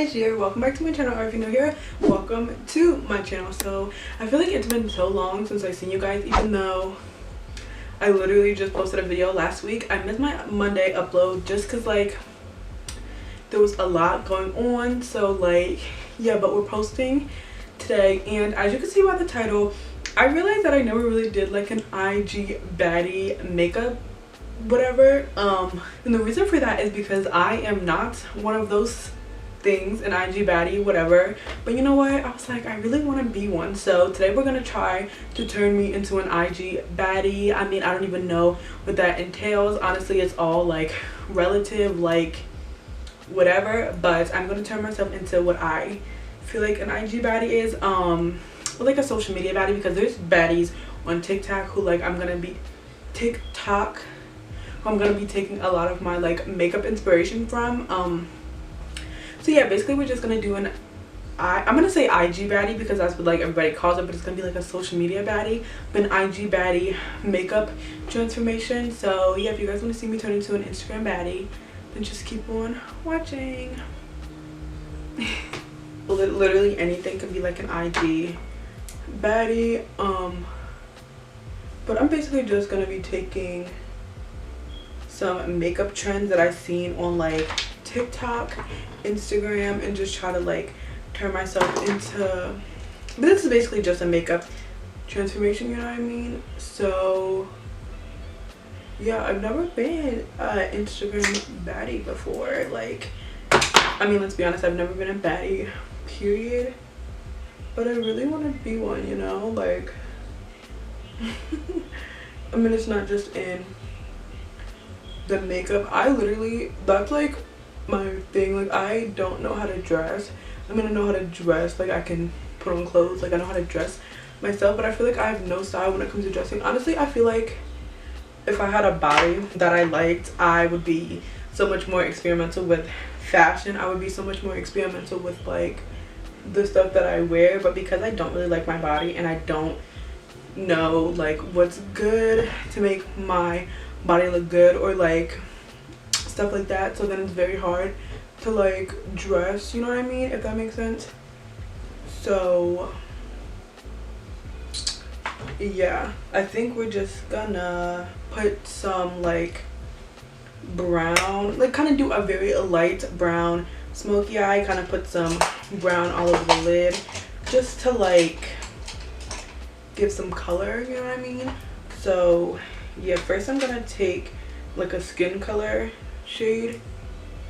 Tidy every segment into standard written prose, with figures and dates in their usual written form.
here. Welcome back to my channel, or if you're new here, welcome to my channel. So I feel like it's been so long since I've seen you guys, even though I literally just posted a video last week. I missed my Monday upload just because like there was a lot going on. So like yeah, but we're posting today, and as you can see by the title, I realized that I never really did like an IG baddie makeup whatever, and the reason for that is because I am not one of those things, an IG baddie whatever, but you know what, I was like, I really want to be one. So today we're gonna try to turn me into an IG baddie. I mean, I don't even know what that entails, honestly. It's all like relative, like whatever, but I'm gonna turn myself into what I feel like an IG baddie is, or like a social media baddie, because there's baddies on TikTok who like I'm gonna be taking a lot of my like makeup inspiration from. So yeah, basically we're just gonna do I'm gonna say IG baddie because that's what like everybody calls it, but it's gonna be like a social media baddie, but an IG baddie makeup transformation. So yeah, if you guys want to see me turn into an Instagram baddie, then just keep on watching. Literally anything can be like an IG baddie, but I'm basically just gonna be taking some makeup trends that I've seen on like TikTok, Instagram, and just try to like turn myself into, but this is basically just a makeup transformation, you know what I mean? So yeah, I've never been an Instagram baddie before. Like, I mean, let's be honest, I've never been a baddie period, but I really want to be one, you know, like I mean, it's not just in the makeup. I literally, that's like my thing. Like, I don't know how to dress. I mean, I know how to dress, like I can put on clothes, like I know how to dress myself, but I feel like I have no style when it comes to dressing. Honestly, I feel like if I had a body that I liked, I would be so much more experimental with fashion. I would be so much more experimental with like the stuff that I wear, but because I don't really like my body and I don't know like what's good to make my body look good or like stuff like that, so then it's very hard to like dress, you know what I mean, if that makes sense. So yeah, I think we're just gonna put some like brown, like kind of do a very light brown smoky eye, kind of put some brown all over the lid just to like give some color, you know what I mean. So yeah, first I'm gonna take like a skin color shade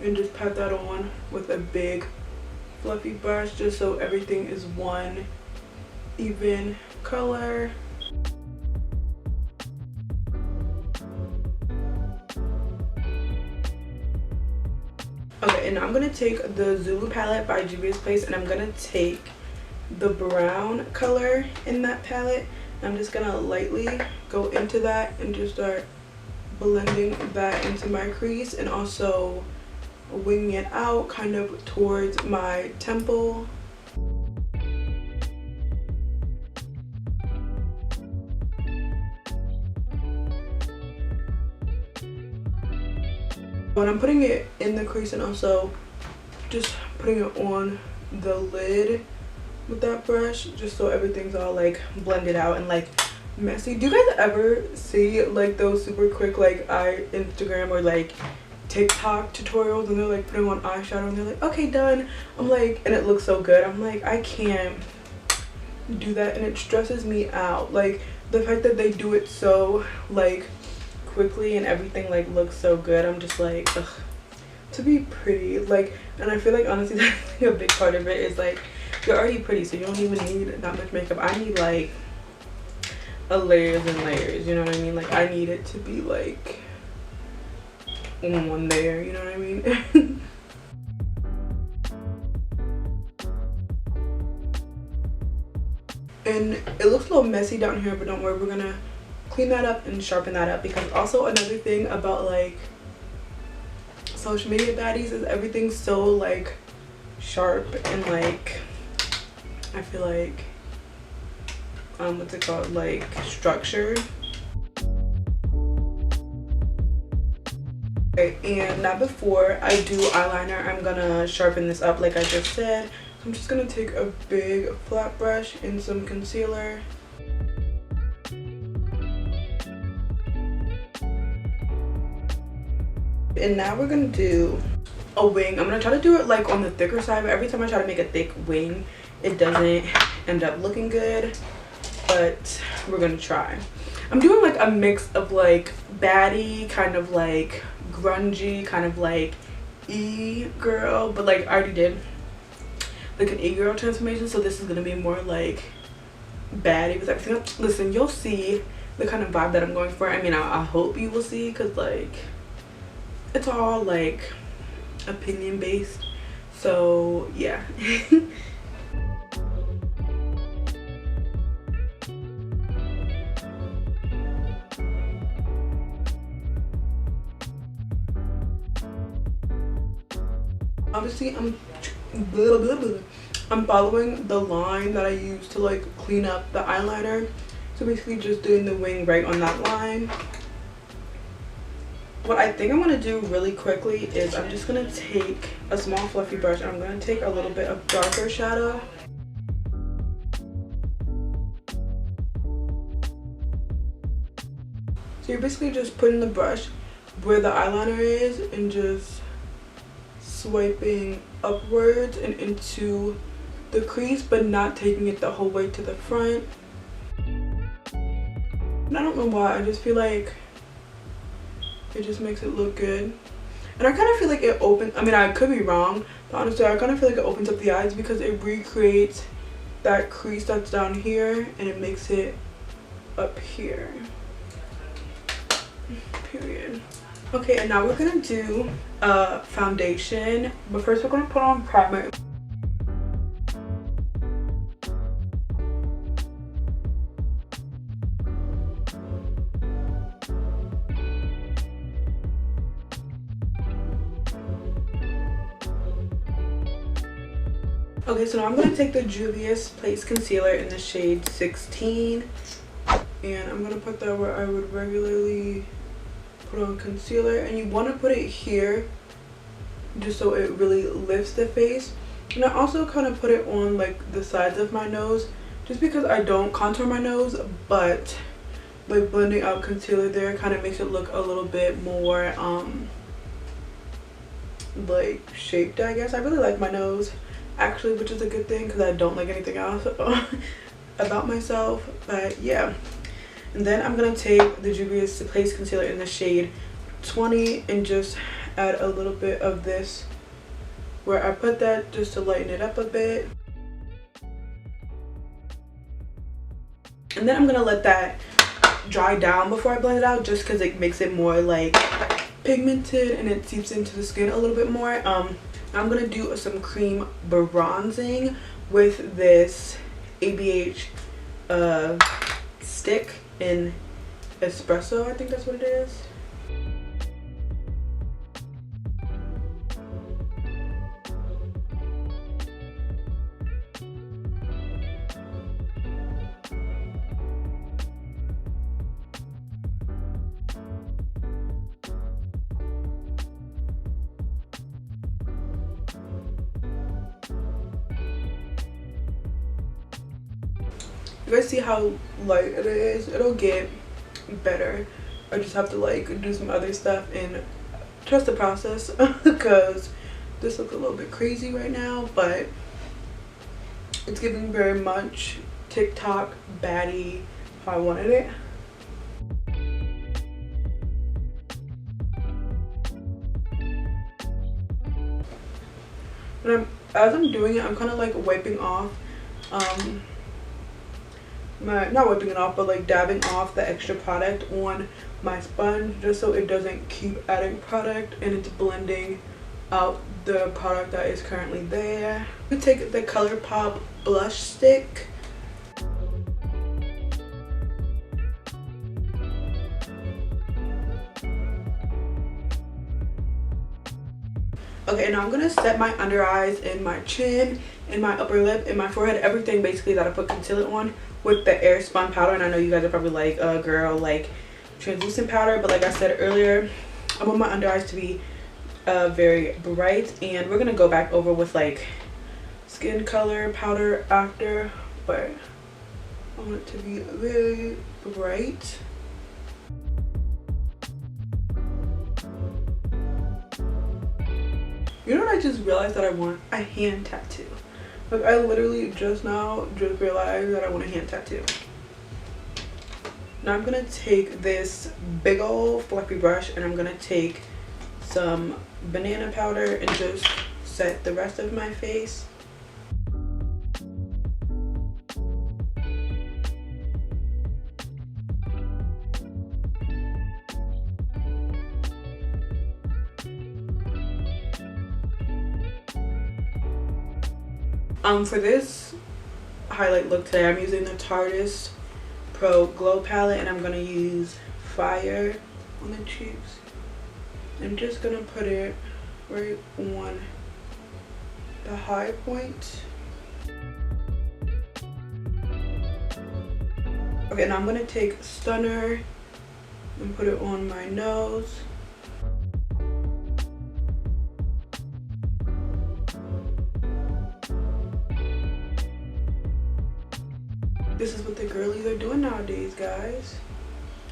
and just pat that on with a big fluffy brush, just so everything is one even color. Okay, and I'm gonna take the Zulu palette by Juvia's Place, and I'm gonna take the brown color in that palette. I'm just gonna lightly go into that and just start blending that into my crease, and also winging it out kind of towards my temple. When I'm putting it in the crease and also just putting it on the lid with that brush, just so everything's all like blended out and like messy. Do you guys ever see like those super quick like Instagram or like TikTok tutorials, and they're like putting on eyeshadow and they're like, okay, done? I'm like, and it looks so good. I'm like, I can't do that, and it stresses me out. Like the fact that they do it so like quickly and everything like looks so good, I'm just like, ugh, to be pretty, like, and I feel like honestly that's like a big part of it is like you're already pretty, so you don't even need that much makeup. I need like a layers and layers, you know what I mean? Like I need it to be like one there, you know what I mean? And it looks a little messy down here, but don't worry, we're gonna clean that up and sharpen that up, because also another thing about like social media baddies is everything's so like sharp and like I feel like what's it called, like structured. Okay, and now before I do eyeliner, I'm gonna sharpen this up like I just said. So I'm just gonna take a big flat brush and some concealer. And now we're gonna do a wing. I'm gonna try to do it like on the thicker side, but every time I try to make a thick wing, it doesn't end up looking good, but we're gonna try. I'm doing like a mix of like baddie, kind of like grungy, kind of like e-girl, but like I already did like an e-girl transformation, so this is gonna be more like baddie with everything. Listen, you'll see the kind of vibe that I'm going for. I mean, I hope you will see, because like it's all like opinion based, so yeah. Obviously I'm following the line that I used to like clean up the eyeliner, so basically just doing the wing right on that line. What I think I'm going to do really quickly is I'm just going to take a small fluffy brush and I'm going to take a little bit of darker shadow. So you're basically just putting the brush where the eyeliner is and just swiping upwards and into the crease, but not taking it the whole way to the front. And I don't know why, I just feel like it just makes it look good. And I kind of feel like it opens, I mean, I could be wrong, but honestly I kind of feel like it opens up the eyes because it recreates that crease that's down here and it makes it up here. Period. Okay, and now we're gonna do foundation, but first we're gonna put on primer. Okay, so now I'm gonna take the Juvia's Place concealer in the shade 16, and I'm gonna put that where I would regularly put on concealer, and you want to put it here just so it really lifts the face. And I also kind of put it on like the sides of my nose just because I don't contour my nose, but like blending out concealer there kind of makes it look a little bit more like shaped, I guess. I really like my nose actually, which is a good thing because I don't like anything else about myself, but yeah. And then I'm going to take the Juvia's Place concealer in the shade 20 and just add a little bit of this where I put that just to lighten it up a bit. And then I'm going to let that dry down before I blend it out just because it makes it more like pigmented and it seeps into the skin a little bit more. I'm going to do some cream bronzing with this ABH stick in espresso, I think that's what it is. You guys see how light it is? It'll get better. I just have to like do some other stuff and trust the process because this looks a little bit crazy right now, but it's giving very much TikTok baddie how I wanted it. But as I'm doing it, I'm kind of like wiping off not wiping it off, but like dabbing off the extra product on my sponge just so it doesn't keep adding product and it's blending out the product that is currently there. I'm gonna take the ColourPop blush stick. Okay, now I'm gonna set my under eyes and my chin and my upper lip and my forehead, everything basically that I put concealer on with the Airspun powder. And I know you guys are probably like, girl, like translucent powder, but like I said earlier, I want my under eyes to be very bright, and we're gonna go back over with like skin color powder after, but I want it to be very bright. You know what, I just realized that I want a hand tattoo. Like, I literally just realized that I want a hand tattoo. Now I'm gonna take this big old fluffy brush and I'm gonna take some banana powder and just set the rest of my face. For this highlight look today, I'm using the Tarte Pro Glow Palette, and I'm going to use Fire on the cheeks. I'm just going to put it right on the high point. Okay, now I'm going to take Stunner and put it on my nose. This is what the girlies are doing nowadays, guys.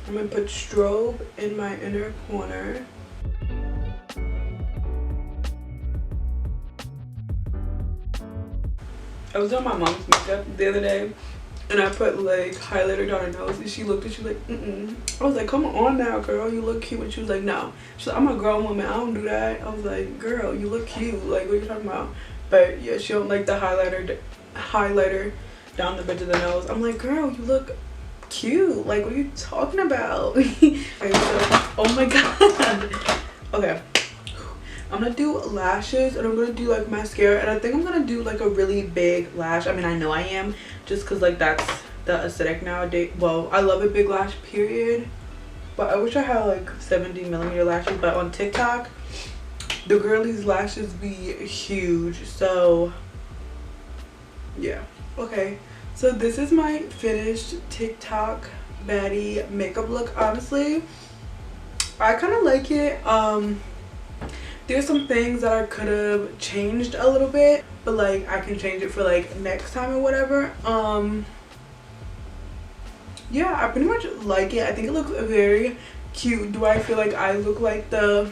I'm gonna put strobe in my inner corner. I was doing my mom's makeup the other day and I put like highlighter down her nose, and she looked and she was like, I was like, come on now, girl, you look cute. And she was like, no. She's like, I'm a grown woman, I don't do that. I was like, girl, you look cute. Like, what are you talking about? But yeah, she don't like the highlighter down the bridge of the nose. I'm like, girl, you look cute. Like, what are you talking about? Okay, so, oh my god. Okay, I'm gonna do lashes, and I'm gonna do like mascara, and I think I'm gonna do like a really big lash. I mean, I know I am, just because like that's the aesthetic nowadays. Well, I love a big lash, period, but I wish I had like 70mm lashes. But on TikTok, the girlies lashes be huge, so yeah. Okay, so this is my finished TikTok baddie makeup look. Honestly, I kind of like it. There's some things that I could have changed a little bit, but like I can change it for like next time or whatever. Yeah, I pretty much like it. I think it looks very cute. Do I feel like I look like the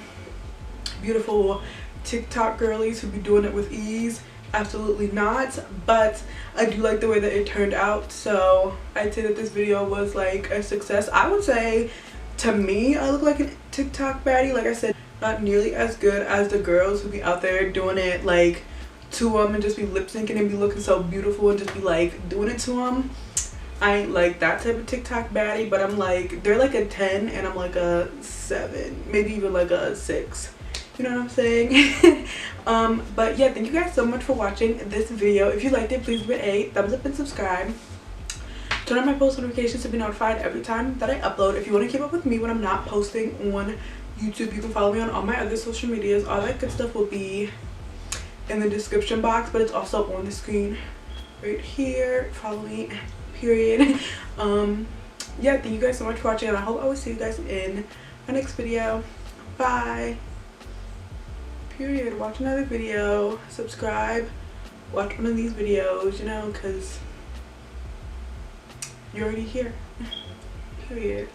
beautiful TikTok girlies who be doing it with ease? Absolutely not, but I do like the way that it turned out. So I'd say that this video was like a success. I would say, to me, I look like a TikTok baddie. Like I said, not nearly as good as the girls who be out there doing it like to them and just be lip syncing and be looking so beautiful and just be like doing it to them. I ain't like that type of TikTok baddie, but I'm like, they're like a 10 and I'm like a 7, maybe even like a 6. You know what I'm saying? But yeah, thank you guys so much for watching this video. If you liked it, please give it a thumbs up and subscribe. Turn on my post notifications to be notified every time that I upload. If you want to keep up with me when I'm not posting on YouTube, you can follow me on all my other social medias. All that good stuff will be in the description box, but it's also on the screen right here. Follow me, period. Yeah, thank you guys so much for watching, and I hope I will see you guys in my next video. Bye. Period. Watch another video, subscribe, watch one of these videos, you know, because you're already here. Period.